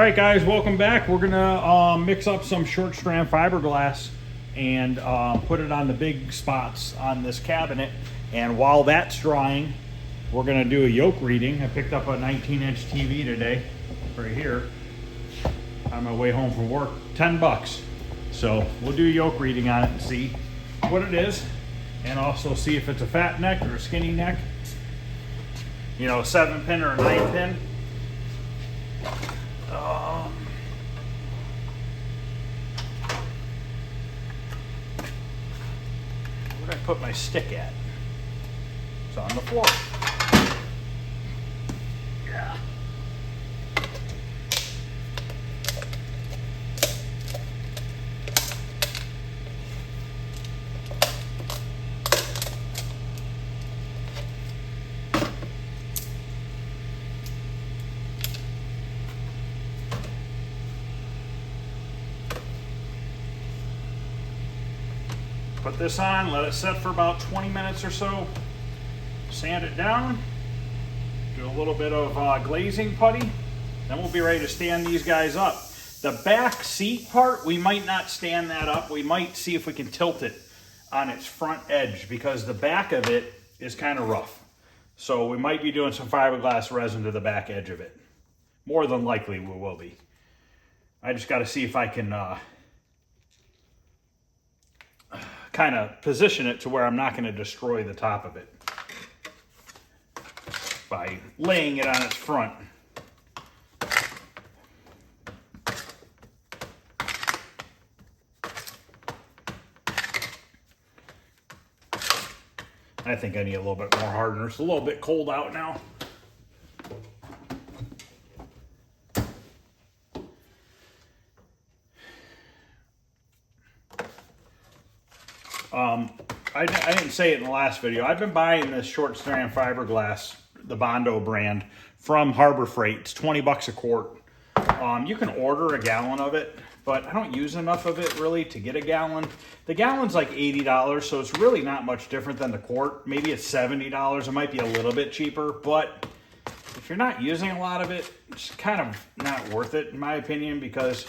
right, guys, welcome back. We're gonna mix up some short strand fiberglass and put it on the big spots on this cabinet. And while that's drying, we're gonna do a yoke reading. I picked up a 19-inch TV today, right here, on my way home from work. 10 bucks. So we'll do a yoke reading on it and see what it is, and also see if it's a fat neck or a skinny neck. You know, a 7-pin or a 9-pin. Where'd I put my stick at? It's on the floor. Yeah. Put this on, let it set for about 20 minutes or so. Sand it down. Do a little bit of glazing putty. Then we'll be ready to stand these guys up. The back seat part, we might not stand that up. We might see if we can tilt it on its front edge, because the back of it is kind of rough. So we might be doing some fiberglass resin to the back edge of it. More than likely we will be. I just got to see if I can kind of position it to where I'm not going to destroy the top of it by laying it on its front. I think I need a little bit more hardener. It's a little bit cold out now. I didn't say it in the last video. I've been buying this short strand fiberglass, the Bondo brand, from Harbor Freight. It's 20 bucks a quart. You can order a gallon of it, but I don't use enough of it really to get a gallon. The gallon's like $80, so it's really not much different than the quart. Maybe it's $70. It might be a little bit cheaper, but if you're not using a lot of it, it's kind of not worth it, in my opinion, because,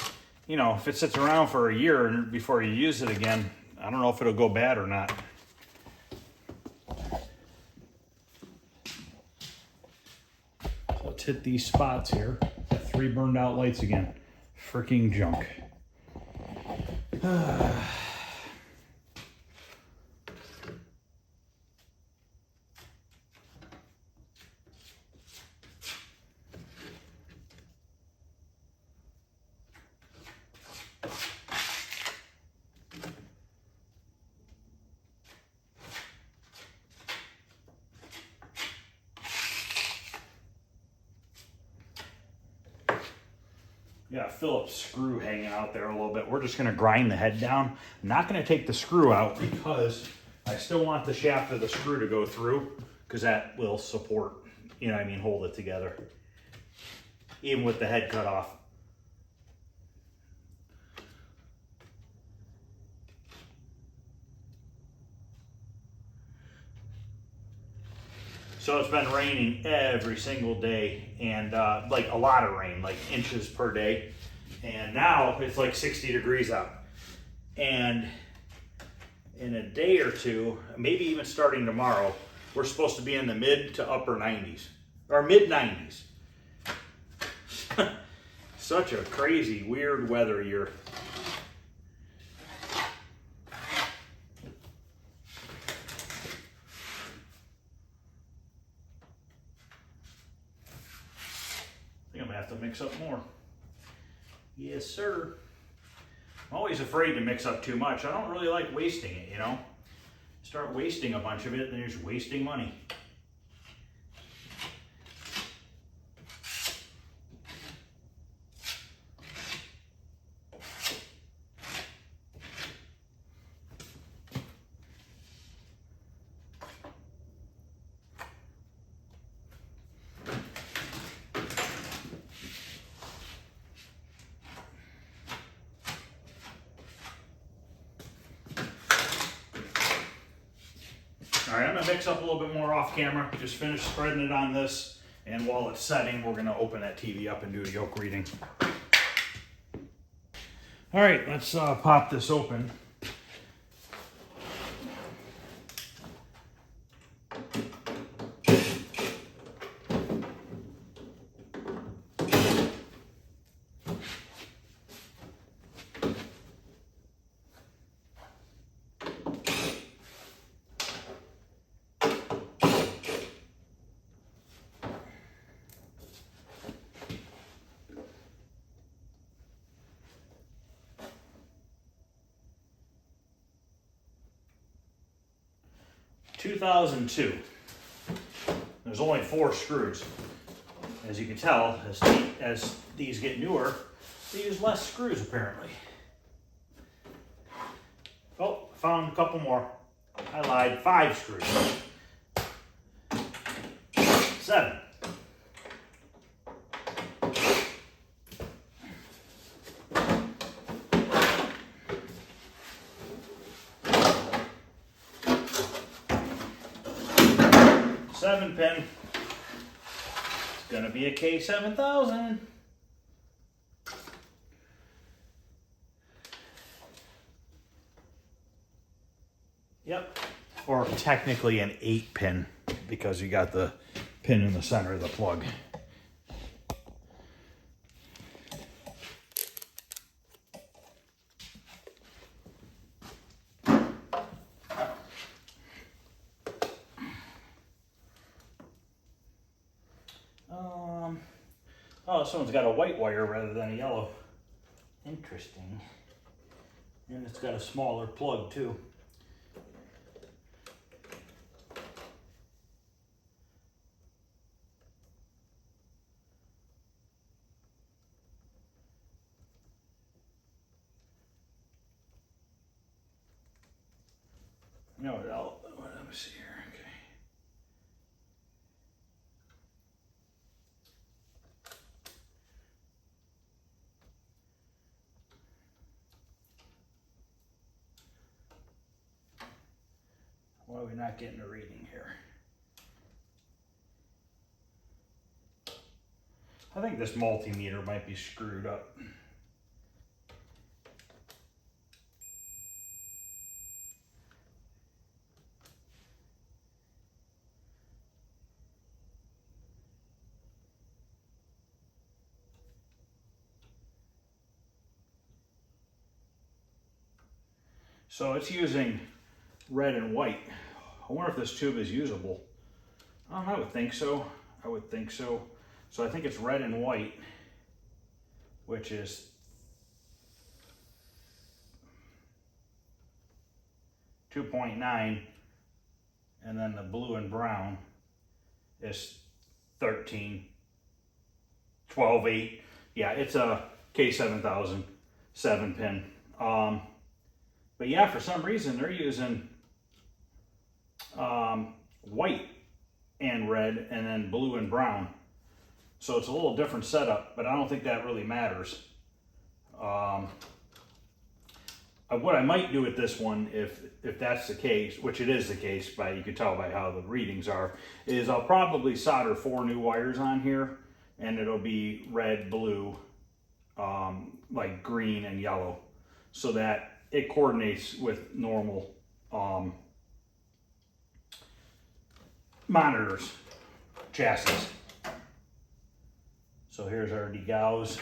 you know, if it sits around for a year before you use it again, I don't know if it'll go bad or not. So let's hit these spots here. Got 3 burned out lights again. Freaking junk. Got a Phillips screw hanging out there a little bit. We're just going to grind the head down. I'm not going to take the screw out because I still want the shaft of the screw to go through, because that will support, you know what I mean, hold it together, even with the head cut off. So it's been raining every single day, and like a lot of rain, like inches per day. And now it's like 60 degrees out. And in a day or two, maybe even starting tomorrow, we're supposed to be in the mid to upper 90s, or mid 90s. Such a crazy, weird weather year. I'm gonna have to mix up more. Yes, sir. I'm always afraid to mix up too much. I don't really like wasting it, you know? Start wasting a bunch of it, then you're just wasting money. All right, I'm gonna mix up a little bit more off camera. Just finished spreading it on this, and while it's setting, we're gonna open that TV up and do a yoke reading. All right, let's pop this open. (2002). There's only 4 screws. As you can tell, as these get newer, they use less screws apparently. Oh, found a couple more. I lied, 5 screws. 7. Pin. It's gonna be a K7000. Yep. Or technically an 8 pin because you got the pin in the center of the plug. Oh, this one's got a white wire rather than a yellow. Interesting. And it's got a smaller plug too. No, let me see here. Okay. Why are we not getting a reading here? I think this multimeter might be screwed up. So it's using red and white. I wonder if this tube is usable. I would think so. I would think so. So I think it's red and white, which is 2.9, and then the blue and brown is 13, 12, 8. Yeah, it's a K7000 7 pin. But yeah, for some reason they're using white and red and then blue and brown. So it's a little different setup, but I don't think that really matters. What I might do with this one, if that's the case, which it is the case, you can tell by how the readings are, is I'll probably solder 4 new wires on here, and it'll be red, blue, like green and yellow, so that it coordinates with normal monitors, chassis. So here's our degauss.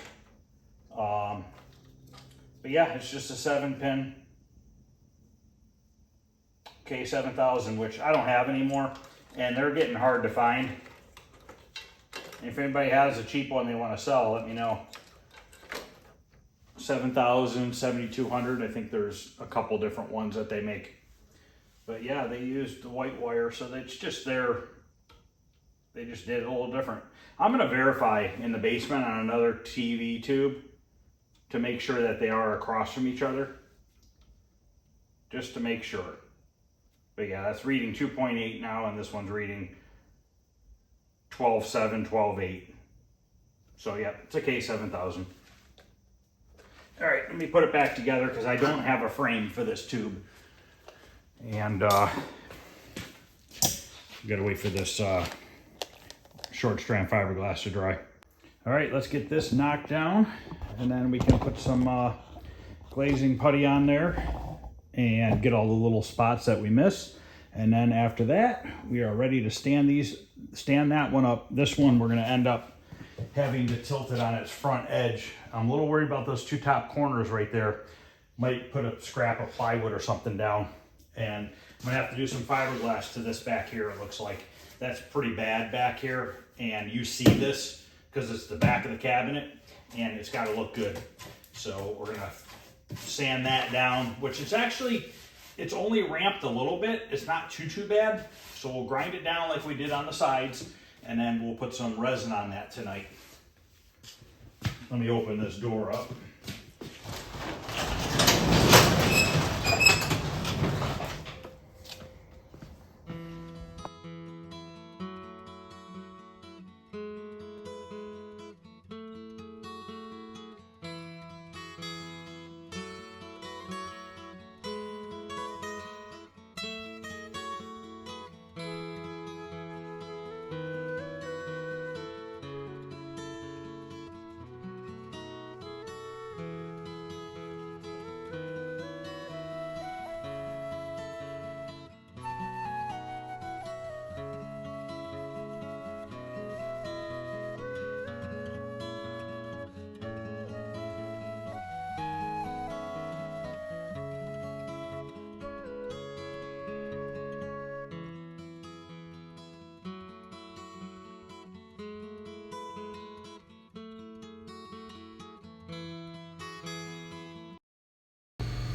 But yeah, it's just a 7 pin K7000, which I don't have anymore, and they're getting hard to find. And if anybody has a cheap one they want to sell, let me know. 7,000, 7,200. I think there's a couple different ones that they make. But yeah, they used the white wire, so it's just there. They just did it a little different. I'm going to verify in the basement on another TV tube to make sure that they are across from each other. Just to make sure. But yeah, that's reading 2.8 now, and this one's reading 12.7, 12.8. So yeah, it's a K7000. All right, let me put it back together because I don't have a frame for this tube. And gotta wait for this short strand fiberglass to dry. All right, let's get this knocked down, and then we can put some glazing putty on there and get all the little spots that we miss. And then after that, we are ready to stand that one up. This one we're gonna end up having to tilt it on its front edge. I'm a little worried about those two top corners right there. Might put a scrap of plywood or something down. And I'm gonna have to do some fiberglass to this back here, it looks like. That's pretty bad back here. And you see this because it's the back of the cabinet and it's gotta look good. So we're gonna sand that down, which is actually, it's only ramped a little bit. It's not too bad. So we'll grind it down like we did on the sides, and then we'll put some resin on that tonight. Let me open this door up.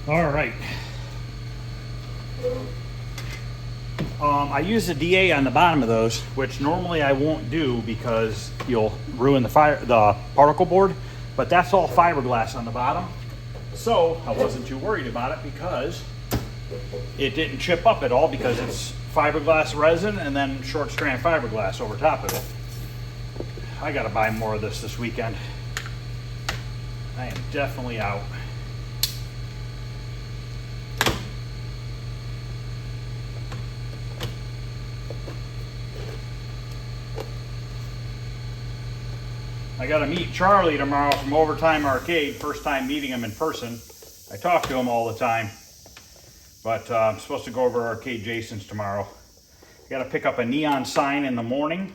All right. I use the DA on the bottom of those, which normally I won't do because you'll ruin the particle board, but that's all fiberglass on the bottom. So I wasn't too worried about it because it didn't chip up at all because it's fiberglass resin and then short strand fiberglass over top of it. I gotta buy more of this weekend. I am definitely out. I gotta meet Charlie tomorrow from Overtime Arcade. First time meeting him in person. I talk to him all the time, but I'm supposed to go over to Arcade Jason's tomorrow. I gotta pick up a neon sign in the morning.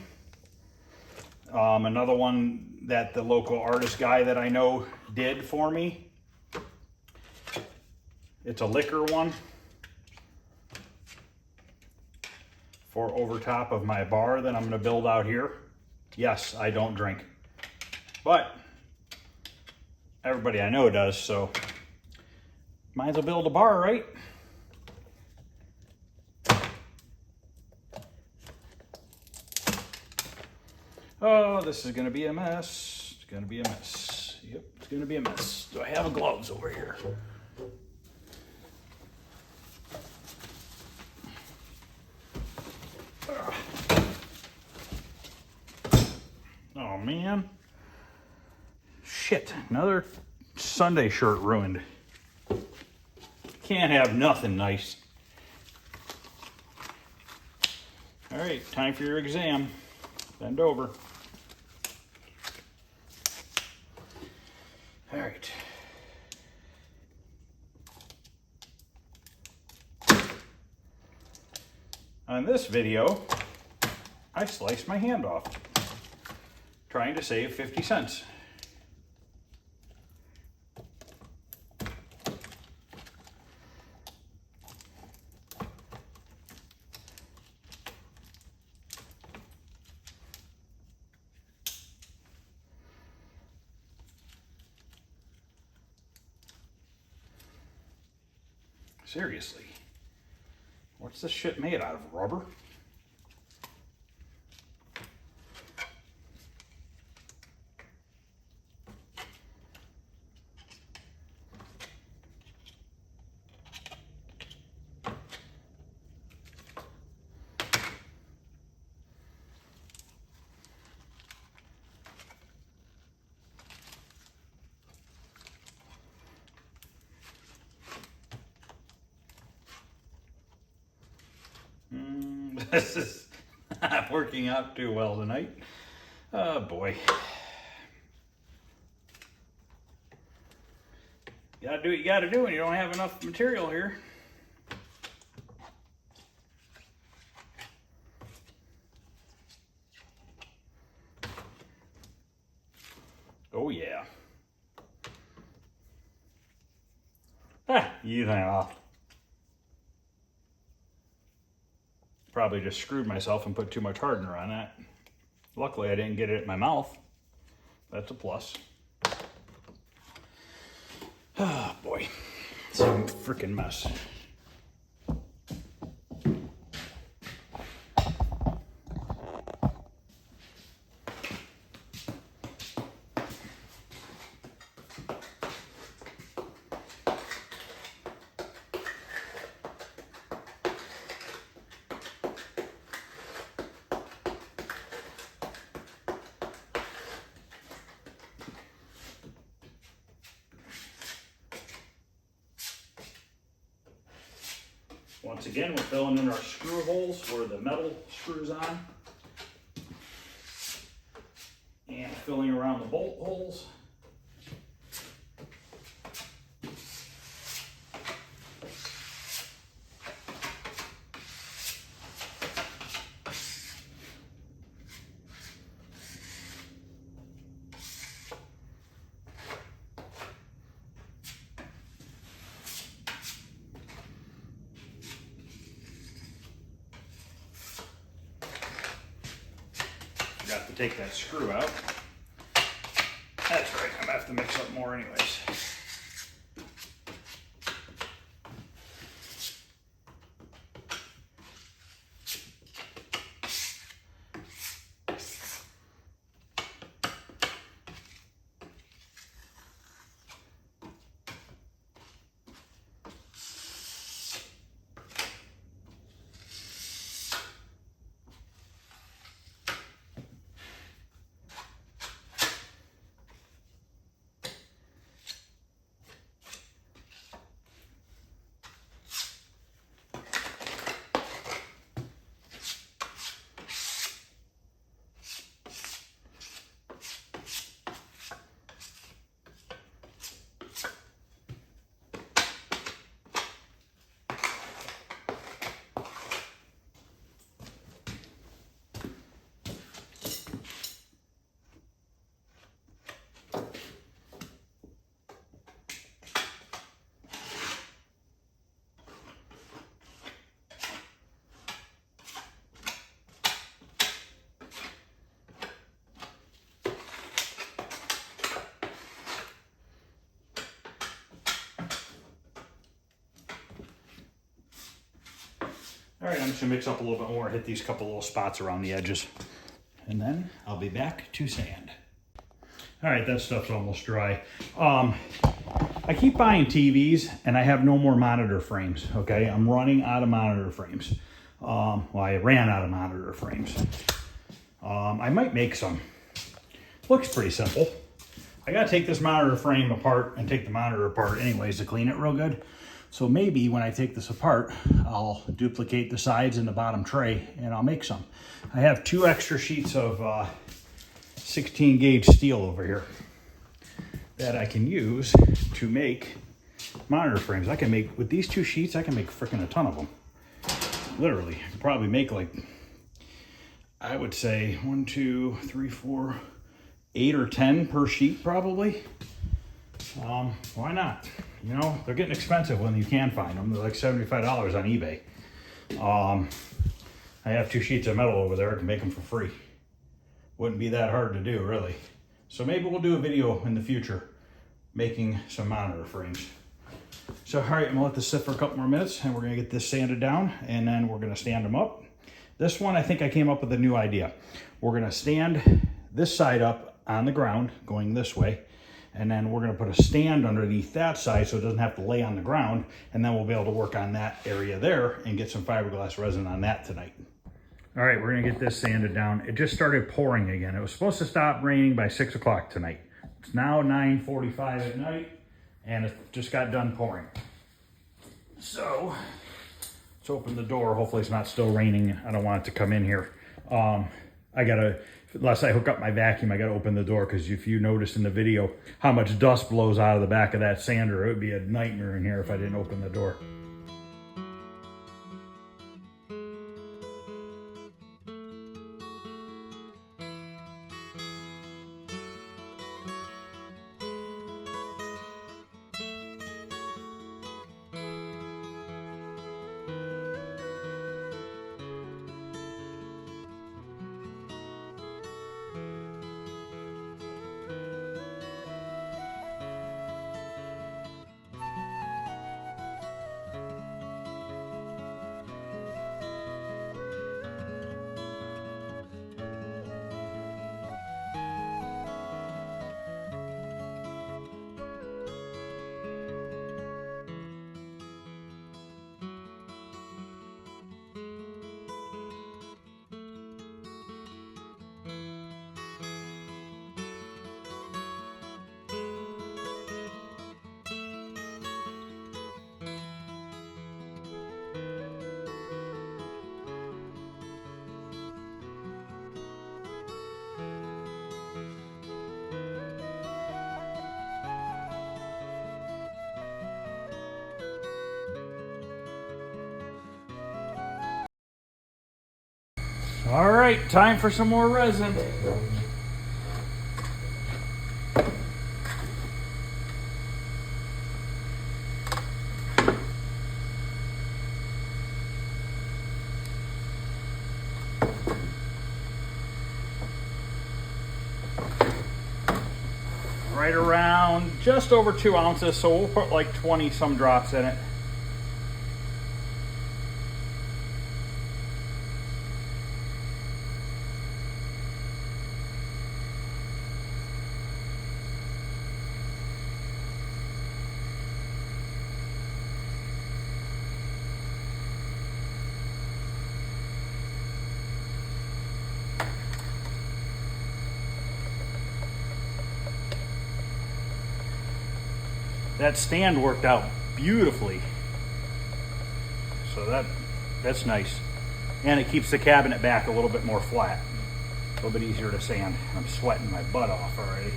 Another one that the local artist guy that I know did for me. It's a liquor one for over top of my bar that I'm gonna build out here. Yes, I don't drink, but everybody I know does, so might as well build a bar, right? Oh, this is gonna be a mess. It's gonna be a mess. Yep, it's gonna be a mess. Do I have gloves over here? Oh man. Shit, another Sunday shirt ruined. Can't have nothing nice. All right, time for your exam. Bend over. All right. On this video, I sliced my hand off, trying to save 50 cents. Seriously, what's this shit made out of? Rubber? This is not working out too well tonight. Oh boy. You gotta do what you gotta do when you don't have enough material here. Oh yeah. You know, probably just screwed myself and put too much hardener on that. Luckily I didn't get it in my mouth. That's a plus. Oh boy, some freaking mess. Once again, we're filling in our screw holes where the metal screws on. And filling around the bolt holes. Forgot to take that screw out. That's right, I'm gonna have to mix up more anyways. All right, I'm just gonna mix up a little bit more, hit these couple little spots around the edges, and then I'll be back to sand. All right, that stuff's almost dry. I keep buying TVs and I have no more monitor frames, okay? I'm running out of monitor frames. Well, I ran out of monitor frames. I might make some. Looks pretty simple. I gotta take this monitor frame apart and take the monitor apart anyways to clean it real good. So maybe when I take this apart, I'll duplicate the sides and the bottom tray and I'll make some. I have 2 extra sheets of 16 gauge steel over here that I can use to make monitor frames. I can make, with these 2 sheets, I can make freaking a ton of them. Literally, I could probably make like, I would say 1, 2, 3, 4, 8 or 10 per sheet probably. Why not? You know, they're getting expensive when you can find them. They're like $75 on eBay. I have 2 sheets of metal over there. I can make them for free. Wouldn't be that hard to do, really. So maybe we'll do a video in the future making some monitor frames. So, all right, I'm gonna let this sit for a couple more minutes and we're gonna get this sanded down and then we're gonna stand them up. This one, I think I came up with a new idea. We're gonna stand this side up on the ground, going this way, and then we're gonna put a stand underneath that side so it doesn't have to lay on the ground, and then we'll be able to work on that area there and get some fiberglass resin on that tonight. All right, we're gonna get this sanded down. It just started pouring again. It was supposed to stop raining by 6 o'clock tonight. It's now 9:45 at night, and it just got done pouring. So, let's open the door. Hopefully it's not still raining. I don't want it to come in here. unless I hook up my vacuum, I gotta open the door, because if you notice in the video how much dust blows out of the back of that sander, it would be a nightmare in here if I didn't open the door. All right, time for some more resin. Right around just over 2 ounces, so we'll put like 20 some drops in it. That stand worked out beautifully, so that's nice, and it keeps the cabinet back a little bit more flat, a little bit easier to sand. I'm sweating my butt off already.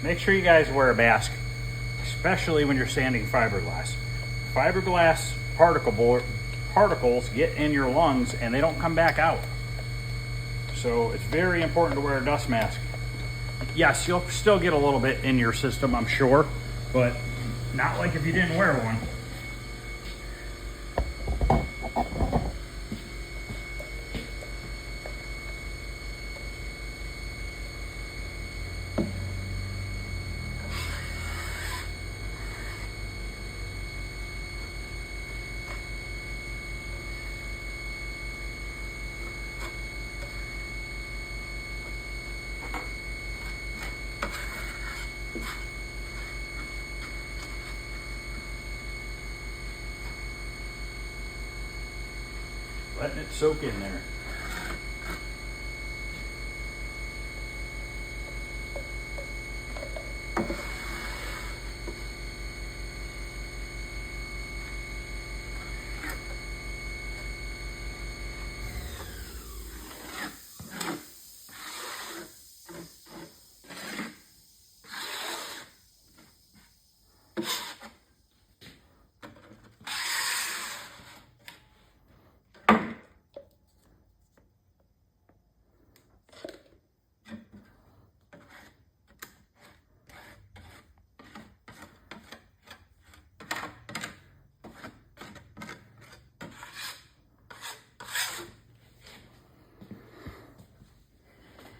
Make sure you guys wear a mask, especially when you're sanding fiberglass. Fiberglass particles get in your lungs and they don't come back out. So it's very important to wear a dust mask. Yes, you'll still get a little bit in your system, I'm sure, but not like if you didn't wear one. Letting it soak in there.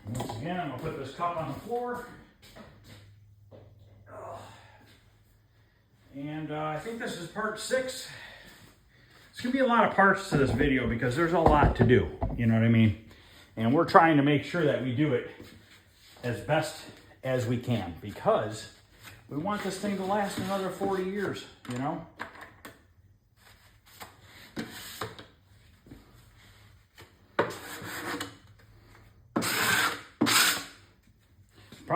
Once again, I'm going to put this cup on the floor. And I think this is part 6. It's going to be a lot of parts to this video because there's a lot to do, you know what I mean? And we're trying to make sure that we do it as best as we can because we want this thing to last another 40 years, you know?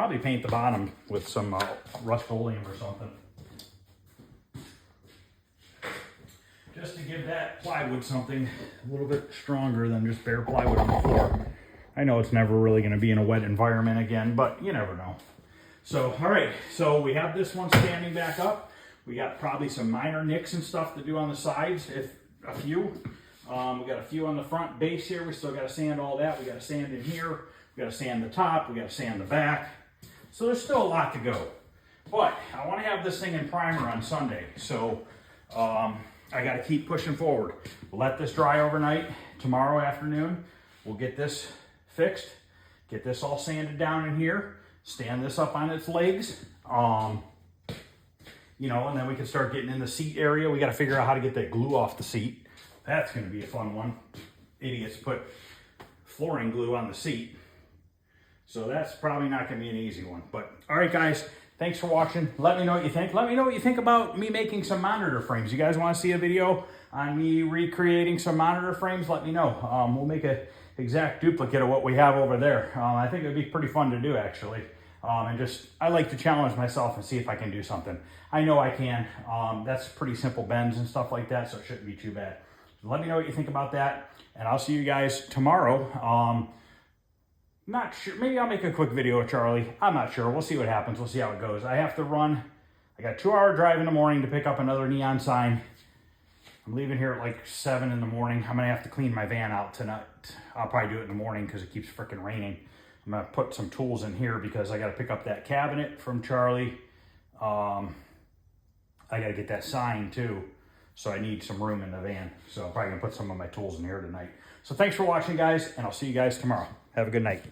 probably paint the bottom with some Rust-Oleum or something. Just to give that plywood something a little bit stronger than just bare plywood on the floor. I know it's never really going to be in a wet environment again, but you never know. So, all right, so we have this one standing back up. We got probably some minor nicks and stuff to do on the sides, if a few. We got a few on the front base here. We still got to sand all that. We got to sand in here. We got to sand the top. We got to sand the back. So there's still a lot to go. But I want to have this thing in primer on Sunday. So I got to keep pushing forward. We'll let this dry overnight. Tomorrow afternoon, we'll get this fixed. Get this all sanded down in here. Stand this up on its legs. You know, and then we can start getting in the seat area. We got to figure out how to get that glue off the seat. That's going to be a fun one. Idiots put flooring glue on the seat. So that's probably not going to be an easy one. But all right, guys, thanks for watching. Let me know what you think. Let me know what you think about me making some monitor frames. You guys want to see a video on me recreating some monitor frames? Let me know. We'll make an exact duplicate of what we have over there. I think it would be pretty fun to do, actually. I like to challenge myself and see if I can do something. I know I can. That's pretty simple bends and stuff like that, so it shouldn't be too bad. So let me know what you think about that, and I'll see you guys tomorrow. Not sure. Maybe I'll make a quick video with Charlie. I'm not sure. We'll see what happens. We'll see how it goes. I have to run. I got a 2-hour drive in the morning to pick up another neon sign. I'm leaving here at like 7 in the morning. I'm going to have to clean my van out tonight. I'll probably do it in the morning because it keeps freaking raining. I'm going to put some tools in here because I got to pick up that cabinet from Charlie. I got to get that sign too. So I need some room in the van. So I'm probably going to put some of my tools in here tonight. So thanks for watching, guys, and I'll see you guys tomorrow. Have a good night.